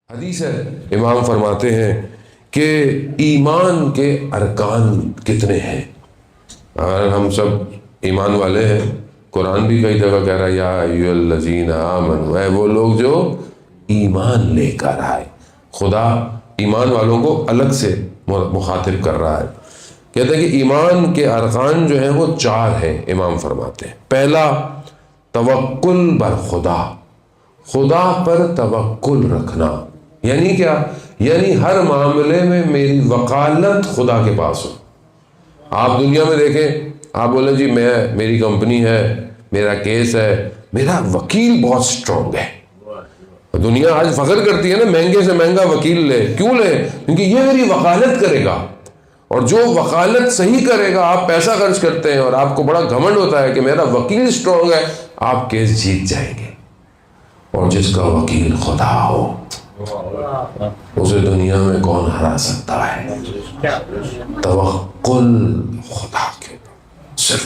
حدیث ہے، امام فرماتے ہیں کہ ایمان کے ارکان کتنے ہیں. اور ہم سب ایمان والے ہیں. قرآن بھی کئی جگہ کہہ رہا ہے یا ایھا الذین آمنوا، اے وہ لوگ جو ایمان لے کر آئے. خدا ایمان والوں کو الگ سے مخاطب کر رہا ہے. کہتے ہیں کہ ایمان کے ارکان جو ہیں وہ 4 ہیں. امام فرماتے ہیں پہلا توکل بر خدا، خدا پر توکل رکھنا. یعنی کیا؟ یعنی ہر معاملے میں میری وکالت خدا کے پاس ہو. آپ دنیا میں دیکھیں، آپ بولیں جی میری کمپنی ہے، میرا کیس ہے، میرا وکیل بہت سٹرونگ ہے. دنیا آج فخر کرتی ہے نا، مہنگے سے مہنگا وکیل لے. کیوں لے؟ کیونکہ یہ میری وکالت کرے گا، اور جو وکالت صحیح کرے گا. آپ پیسہ خرچ کرتے ہیں اور آپ کو بڑا گھمنڈ ہوتا ہے کہ میرا وکیل سٹرونگ ہے، آپ کیس جیت جائیں گے. اور جس کا وکیل خدا ہو اسے دنیا میں کون ہرا سکتا ہے؟ توکل خدا کے صرف.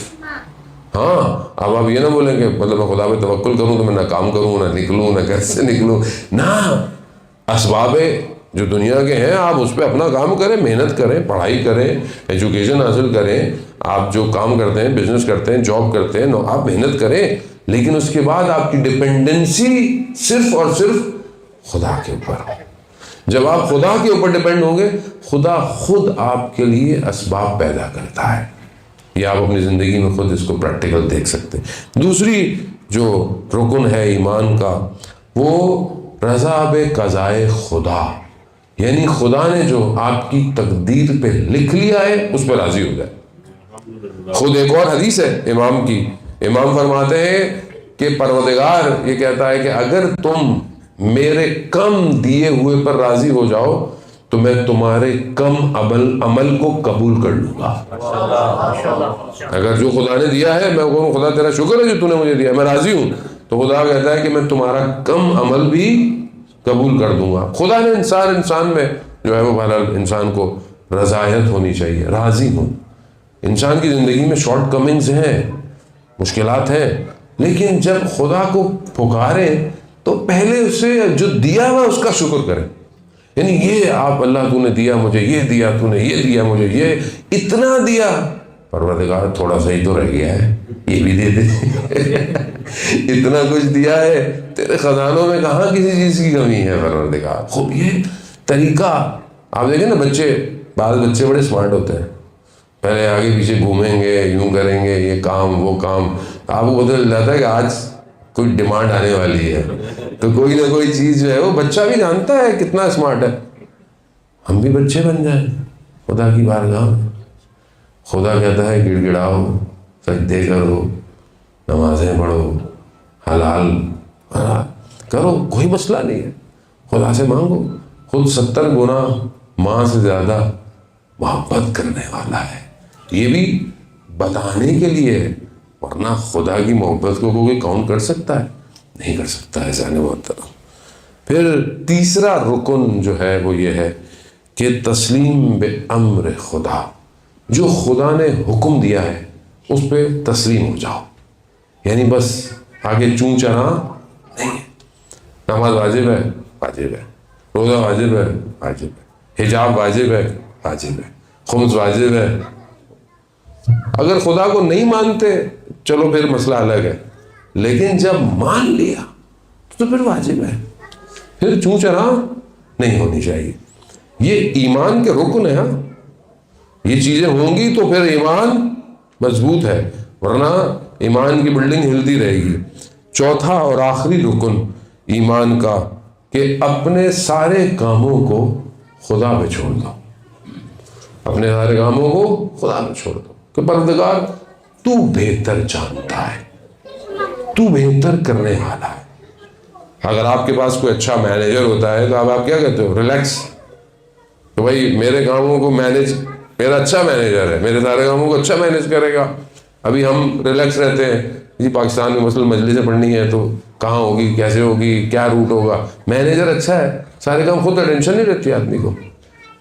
ہاں اب آپ یہ نہ بولیں کہ مطلب میں خدا پہ توکل کروں تو میں نہ کام کروں، نہ نکلوں، نہ گھر سے نکلوں. نہ، اسباب جو دنیا کے ہیں آپ اس پہ اپنا کام کریں، محنت کریں، پڑھائی کریں، ایجوکیشن حاصل کریں. آپ جو کام کرتے ہیں، بزنس کرتے ہیں، جاب کرتے ہیں، آپ محنت کریں. لیکن اس کے بعد آپ کی ڈپینڈنسی صرف اور صرف خدا کے اوپر ہو. جب آپ خدا کے اوپر ڈیپینڈ ہوں گے، خدا خود آپ کے لیے اسباب پیدا کرتا ہے. یہ آپ اپنی زندگی میں خود اس کو پریکٹیکل دیکھ سکتے ہیں. دوسری جو رکن ہے ایمان کا، وہ رضا بقضائے خدا. یعنی خدا نے جو آپ کی تقدیر پہ لکھ لیا ہے اس پہ راضی ہو جائے. خود ایک اور حدیث ہے امام کی، امام فرماتے ہیں کہ پروردگار یہ کہتا ہے کہ اگر تم میرے کم دیے ہوئے پر راضی ہو جاؤ تو میں تمہارے کم عمل کو قبول کر لوں گا. اگر جو خدا نے دیا ہے میں کہوں خدا تیرا شکر ہے جو تو نے مجھے دیا، میں راضی ہوں، تو خدا کہتا ہے کہ میں تمہارا کم عمل بھی قبول کر دوں گا. خدا نے انسان میں جو ہے وہ بہرحال انسان کو رضایت ہونی چاہیے، راضی ہوں. انسان کی زندگی میں شارٹ کمنگز ہیں، مشکلات ہیں، لیکن جب خدا کو پکارے تو پہلے اسے جو دیا ہوا اس کا شکر کریں. یعنی یہ آپ اللہ تو نے دیا مجھے، یہ دیا تو نے، یہ دیا مجھے، یہ اتنا دیا. پروردگار تھوڑا سا ہی تو رہ گیا ہے، یہ بھی دے دے. اتنا کچھ دیا ہے، تیرے خزانوں میں کہاں کسی چیز کی کمی ہے پروردگار. خوب یہ طریقہ آپ دیکھیں نا، بعض بچے بڑے اسمارٹ ہوتے ہیں، پہلے آگے پیچھے گھومیں گے، یوں کریں گے، یہ کام وہ کام. آپ کو پتہ چل جاتا ہے کہ آج کوئی ڈیمانڈ آنے والی ہے، تو کوئی نہ کوئی چیز جو ہے وہ بچہ بھی جانتا ہے کتنا اسمارٹ ہے. ہم بھی بچے بن جائیں خدا کی بارگاہ میں. خدا کہتا ہے گڑ گڑاؤ، سجدے کرو، نمازیں پڑھو، حلال کرو، کوئی مسئلہ نہیں ہے. خدا سے مانگو، خود 70 گنا ماں سے زیادہ محبت کرنے والا ہے. یہ بھی بتانے کے لیے ہے، ورنہ خدا کی محبت کو کوئی کاؤنٹ کر سکتا ہے؟ نہیں کر سکتا ہے. جانے محترم. پھر تیسرا رکن جو ہے وہ یہ ہے کہ تسلیم بے امر خدا. جو خدا نے حکم دیا ہے اس پہ تسلیم ہو جاؤ. یعنی بس آگے چوں چرا نہیں ہے. نماز واجب ہے، واجب ہے. روزہ واجب ہے، واجب ہے. حجاب واجب ہے، واجب ہے. خمس واجب ہے. اگر خدا کو نہیں مانتے چلو پھر مسئلہ الگ ہے، لیکن جب مان لیا تو پھر واجب ہے، پھر چوں چرا نہیں ہونی چاہیے. یہ ایمان کے رکن ہے. یہ چیزیں ہوں گی تو پھر ایمان مضبوط ہے، ورنہ ایمان کی بلڈنگ ہلتی رہے گی. چوتھا اور آخری رکن ایمان کا کہ اپنے سارے کاموں کو خدا پہ چھوڑ دو. اپنے سارے کاموں کو خدا پہ چھوڑ دو کہ پروردگار تو بہتر جانتا ہے، تو بہتر کرنے والا ہے. اگر آپ کے پاس کوئی اچھا مینیجر ہوتا ہے تو آپ کیا کہتے ہو؟ ریلیکس. تو بھائی میرے کاموں کو مینیج، میرا اچھا مینیجر ہے، میرے سارے کاموں کو اچھا مینیج کرے گا. ابھی ہم ریلیکس رہتے ہیں جی، پاکستان میں مثلاً مجلسیں پڑھنی ہے تو کہاں ہوگی، کیسے ہوگی، کیا روٹ ہوگا. مینیجر اچھا ہے، سارے کام خود ٹینشن نہیں رہتی آدمی کو.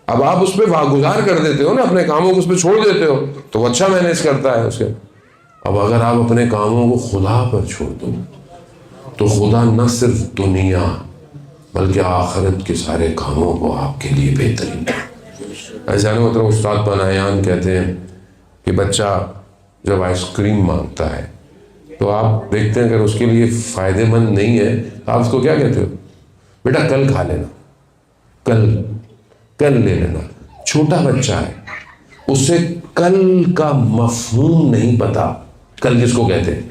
اب آپ اس پہ واگزار کر دیتے ہو نا، اپنے کاموں کو اس پہ چھوڑ دیتے ہو تو وہ اچھا مینیج کرتا ہے اس کے. اب اگر آپ اپنے کاموں کو خدا پر چھوڑ دو تو خدا نہ صرف دنیا بلکہ آخرت کے سارے کاموں کو آپ کے لیے بہترین ہے۔ ایسا نہیں مطلب استاد بنایان کہتے ہیں کہ بچہ جب آئس کریم مانگتا ہے تو آپ دیکھتے ہیں اگر اس کے لیے فائدہ مند نہیں ہے تو آپ اس کو کیا کہتے ہو؟ بیٹا کل کھا لینا، کل لے لینا۔ چھوٹا بچہ ہے، اسے کل کا مفہوم نہیں پتا، کل کس کو کہتے ہیں۔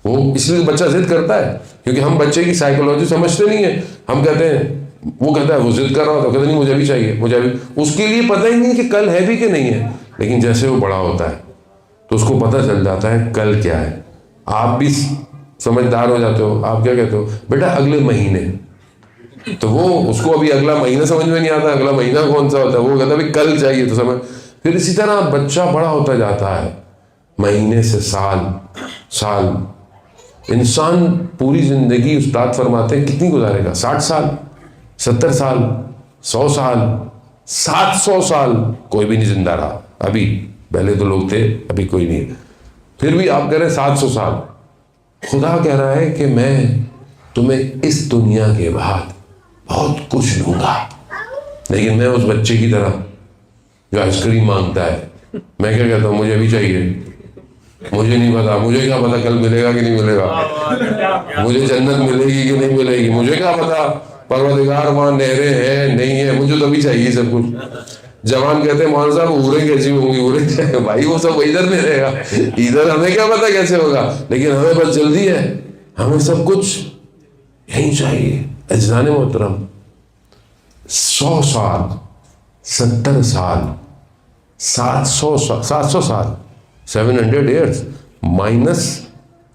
وہ اس لیے بچہ ضد کرتا ہے کیونکہ ہم بچے کی سائیکولوجی سمجھتے نہیں ہیں۔ ہم کہتے ہیں، وہ کہتا ہے، وہ ضد کر رہا ہوتا ہے، کہتا نہیں مجھے بھی چاہیے، مجھے بھی۔ اس کے لیے پتہ ہی نہیں کہ کل ہے بھی کہ نہیں ہے، لیکن جیسے وہ بڑا ہوتا ہے تو اس کو پتہ چل جاتا ہے کل کیا ہے۔ آپ بھی سمجھدار ہو جاتے ہو، آپ کیا کہتے ہو؟ بیٹا اگلے مہینے۔ تو وہ اس کو ابھی اگلا مہینہ سمجھ میں نہیں آتا، اگلا مہینہ کون سا ہوتا ہے، وہ کہتا ہے بھی کل چاہیے تو سمجھ۔ پھر اسی طرح بچہ بڑا ہوتا جاتا ہے، مہینے سے سال۔ انسان پوری زندگی استاد فرماتے ہیں کتنی گزارے گا؟ 60 سال، 70 سال، 100 سال، 700 سال، کوئی بھی نہیں زندہ رہا ابھی۔ پہلے تو لوگ تھے، ابھی کوئی نہیں ہے، پھر بھی آپ کہہ رہے ہیں 700 سال۔ خدا کہہ رہا ہے کہ میں تمہیں اس دنیا کے بعد بہت کچھ دوں گا، لیکن میں اس بچے کی طرح جو آئس کریم مانگتا ہے، میں کیا کہتا ہوں؟ مجھے بھی چاہیے، مجھے نہیں پتا، مجھے کیا پتا کل ملے گا کہ نہیں ملے گا، مجھے جنت ملے گی کہ نہیں ملے گی، مجھے کیا پتا پروردگار وہاں نہریں ہیں نہیں ہیں، مجھے تو ابھی چاہیے سب کچھ۔ جوان کہتے ہیں مولانا صاحب عورتیں کیسی ہوں گی؟ عورتیں بھائی وہ سب ادھر نہیں رہے گا، ادھر ہمیں کیا پتا کیسے ہوگا، لیکن ہمیں بس جلدی ہے، ہمیں سب کچھ یہی چاہیے۔ عزیزان محترم، 100 سال، 70 سال، 700 سال، 700 ایئرس مائنس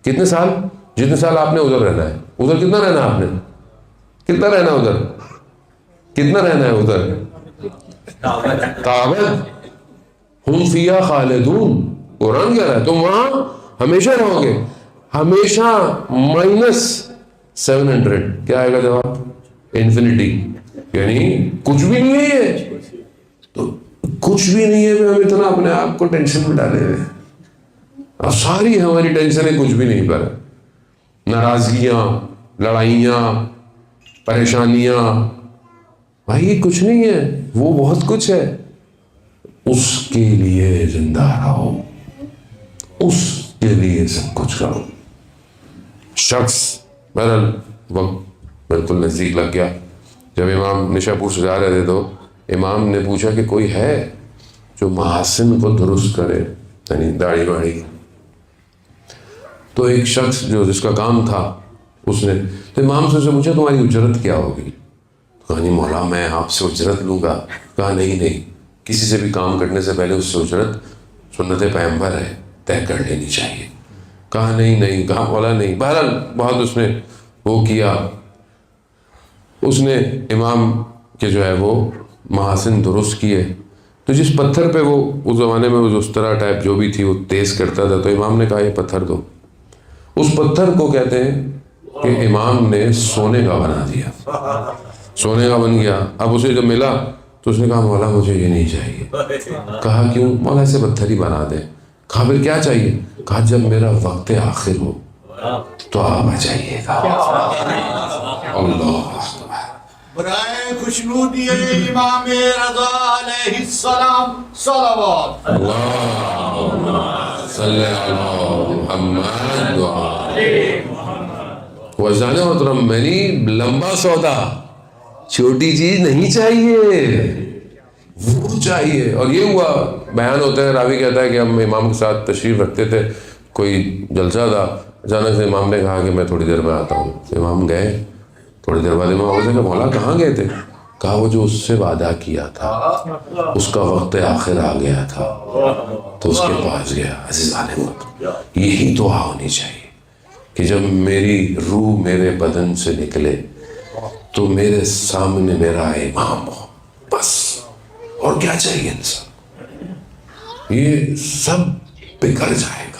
کتنے سال؟ جتنے سال آپ نے ادھر رہنا ہے۔ ادھر کتنا رہنا ہے آپ نے؟ کتنا رہنا ہے ادھر؟ کتنا رہنا ہے ادھر؟ تابت ہم فیہا خالدون، قرآن کہہ رہا ہے تم وہاں ہمیشہ رہو گے، ہمیشہ مائنس 700۔ کیا آئے گا جواب؟ انفینٹی، یعنی کچھ بھی نہیں ہے۔ تو کچھ بھی نہیں ہے میں ہم اتنا اپنے آپ کو ٹینشن میں ڈالے ہوئے ہیں، اور ساری ہماری ٹینشنیں کچھ بھی نہیں پر، ناراضگیاں، لڑائیاں، پریشانیاں، بھائی کچھ نہیں ہے، وہ بہت کچھ ہے۔ اس کے لیے زندہ رہو، اس کے لیے سب کچھ کرو۔ شخص بہرحال وقت بالکل نزدیک لگ گیا، جب امام نشاپور سے جا رہے تھے تو امام نے پوچھا کہ کوئی ہے جو محاسن کو درست کرے، یعنی داڑھی واڑھی۔ تو ایک شخص جو جس کا کام تھا اس نے تو امام سے پوچھا تمہاری اجرت کیا ہوگی؟ کہا نہیں مولا میں آپ سے اجرت لوں گا۔ کہا نہیں، کسی سے بھی کام کرنے سے پہلے اس سے اجرت سنت پیغمبر ہے، طے کر لینی چاہیے۔ کہا نہیں، کہا مولا نہیں۔ بہرحال بہت اس نے وہ کیا، اس نے امام کے جو ہے وہ محاسن درست کیے۔ تو جس پتھر پہ وہ اس زمانے میں وہ اس طرح ٹائپ جو بھی تھی وہ تیز کرتا تھا، تو امام نے کہا یہ پتھر دو۔ اس پتھر کو کہتے ہیں کہ امام نے سونے کا بنا دیا، سونے کا بن گیا۔ اب اسے جب ملا تو اس نے کہا مولا مجھے یہ نہیں چاہیے۔ کہا کیوں؟ مولا اسے پتھر ہی بنا دے۔ کہا پھر کیا چاہیے؟ کہا جب میرا وقت آخر ہو تو آپ آ جائیے گا۔ اللہ برائے خوشنودی امام رضا علیہ السلام صلوات اللہم صلی علی محمد وعلیہ محترم، میں نے لمبا سودا، چھوٹی چیز نہیں چاہیے، وہ چاہیے۔ اور یہ ہوا، بیان ہوتا ہے، راوی کہتا ہے کہ ہم امام کے ساتھ تشریف رکھتے تھے، کوئی جلسہ تھا، اچانک سے امام نے کہا کہ میں تھوڑی دیر میں آتا ہوں۔ امام گئے، تھوڑی دیر بعد امام سے کہا مولا کہاں گئے تھے؟ کہا وہ جو اس سے وعدہ کیا تھا اس کا وقت آخر آ گیا تھا تو اس کے پاس گیا۔ عزیزان محترم، یہی دعا ہونی چاہیے کہ جب میری روح میرے بدن سے نکلے تو میرے سامنے میرا امام ہو، بس اور کیا چاہیے انسان، یہ سب بگڑ جائے گا۔